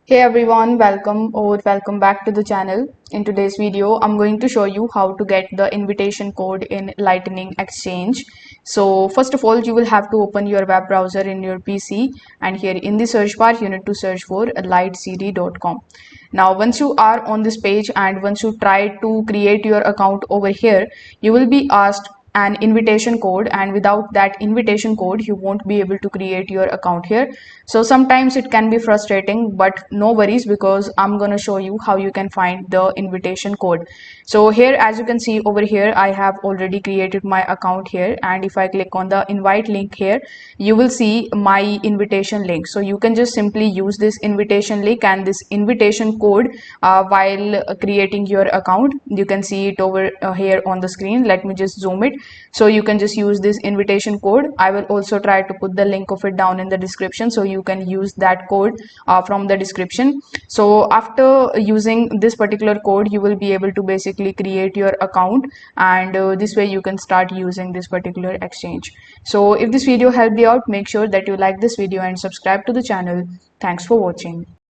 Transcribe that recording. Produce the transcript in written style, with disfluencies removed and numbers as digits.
Hey everyone, welcome back to the channel. In today's video, I'm going to show you how to get the invitation code in Lightning Exchange. So first of all, you will have to open your web browser in your PC, and here in the search bar, you need to search for lightcd.com. Now, once you are on this page and once you try to create your account over here, you will be asked an invitation code, and without that invitation code you won't be able to create your account here. So sometimes it can be frustrating, but no worries, because I'm going to show you how you can find the invitation code. So here, as you can see over here, I have already created my account here, and if I click on the invite link here, you will see my invitation link. So you can just simply use this invitation link and this invitation code while creating your account. You can see it over here on the screen. Let me just zoom it. So you can just use this invitation code. I will also try to put the link of it down in the description, so you can use that code from the description. So after using this particular code, you will be able to basically create your account, and this way you can start using this particular exchange. So if this video helped you out, make sure that you like this video and subscribe to the channel. Thanks for watching.